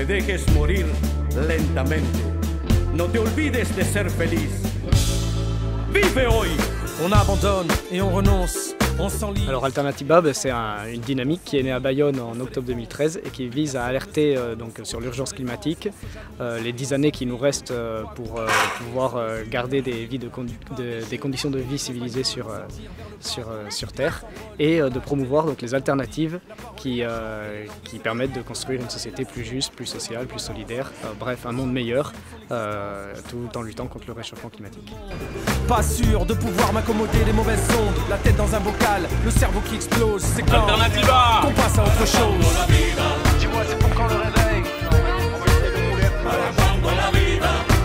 te dejes morir lentamente. No te olvides de ser feliz. Vive hoy. On abandonne et on renonce. Alors Alternatiba, c'est une dynamique qui est née à Bayonne en octobre 2013 et qui vise à alerter donc, sur l'urgence climatique, les 10 années qui nous restent pour pouvoir garder des conditions de vie civilisées sur Terre et de promouvoir donc, les alternatives qui permettent de construire une société plus juste, plus sociale, plus solidaire, bref un monde meilleur tout en luttant contre le réchauffement climatique. Pas sûr de pouvoir m'accommoder des mauvaises ondes, la tête dans un bocal, le cerveau qui explose, c'est quand qu'on passe à autre chose. Dis-moi c'est pour quand le réveil.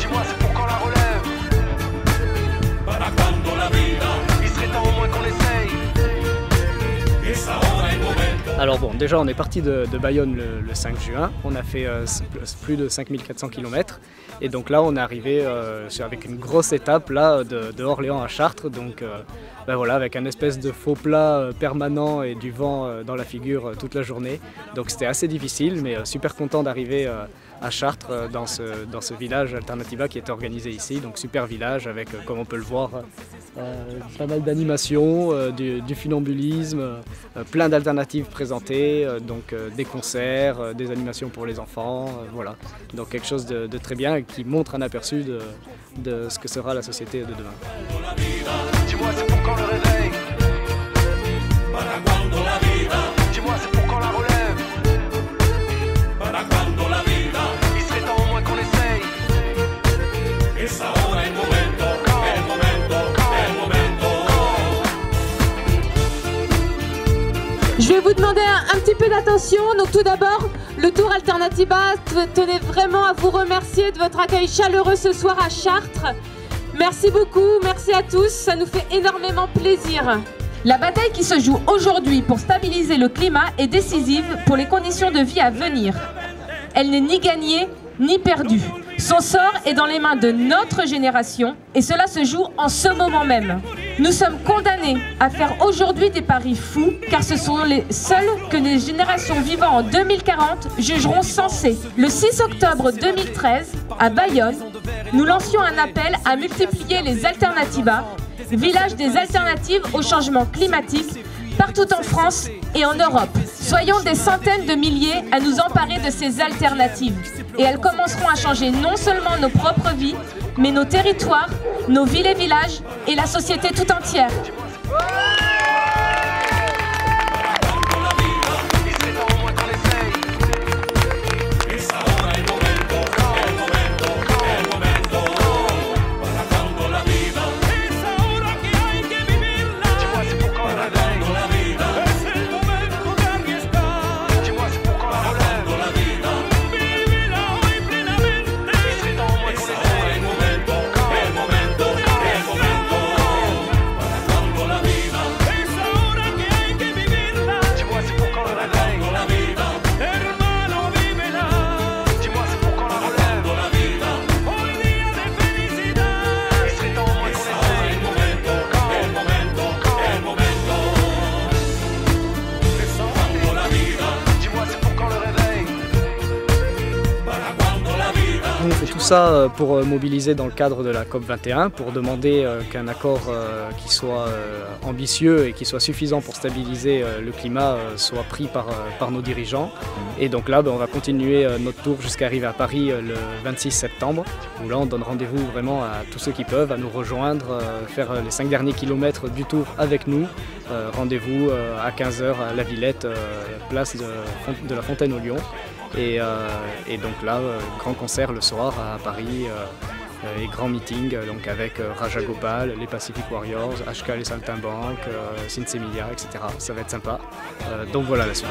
Dis-moi c'est pour quand la relève. Il serait temps au moins qu'on essaye. Alors bon, déjà on est parti de Bayonne le 5 juin, on a fait plus de 5400 km et donc là on est arrivé avec une grosse étape là, de Orléans à Chartres, donc ben voilà, avec un espèce de faux plat permanent et du vent dans la figure toute la journée. Donc c'était assez difficile mais super content d'arriver à Chartres dans ce village Alternatiba qui est organisé ici, donc super village avec comme on peut le voir pas mal d'animations, du funambulisme, plein d'alternatives présentées, donc des concerts, des animations pour les enfants, voilà. Donc quelque chose de très bien et qui montre un aperçu de ce que sera la société de demain. Dis-moi c'est pour quand le réveil. Dis-moi c'est pour quand la relève. Il serait temps au moins qu'on essaye. Je vais vous demander un petit peu d'attention. Donc tout d'abord, le Tour Alternatiba tenait vraiment à vous remercier de votre accueil chaleureux ce soir à Chartres. Merci beaucoup, merci à tous, ça nous fait énormément plaisir. La bataille qui se joue aujourd'hui pour stabiliser le climat est décisive pour les conditions de vie à venir. Elle n'est ni gagnée ni perdue. Son sort est dans les mains de notre génération et cela se joue en ce moment même. Nous sommes condamnés à faire aujourd'hui des paris fous car ce sont les seuls que les générations vivant en 2040 jugeront sensés. Le 6 octobre 2013, à Bayonne, nous lancions un appel à multiplier les Alternatibas, village des alternatives au changement climatique, partout en France et en Europe. Soyons des centaines de milliers à nous emparer de ces alternatives. Et elles commenceront à changer non seulement nos propres vies, mais nos territoires, nos villes et villages et la société tout entière. Tout ça pour mobiliser dans le cadre de la COP21, pour demander qu'un accord qui soit ambitieux et qui soit suffisant pour stabiliser le climat soit pris par nos dirigeants. Et donc là, on va continuer notre tour jusqu'à arriver à Paris le 26 septembre, où là on donne rendez-vous vraiment à tous ceux qui peuvent, à nous rejoindre, faire les 5 derniers kilomètres du tour avec nous. Rendez-vous à 15 h à la Villette, place de la Fontaine au Lion. Et donc là, grand concert le soir à Paris et grand meeting donc avec Raja Gopal, les Pacific Warriors, HK les Saltimbanques, Sinsemilia, etc. Ça va être sympa. Donc voilà la suite.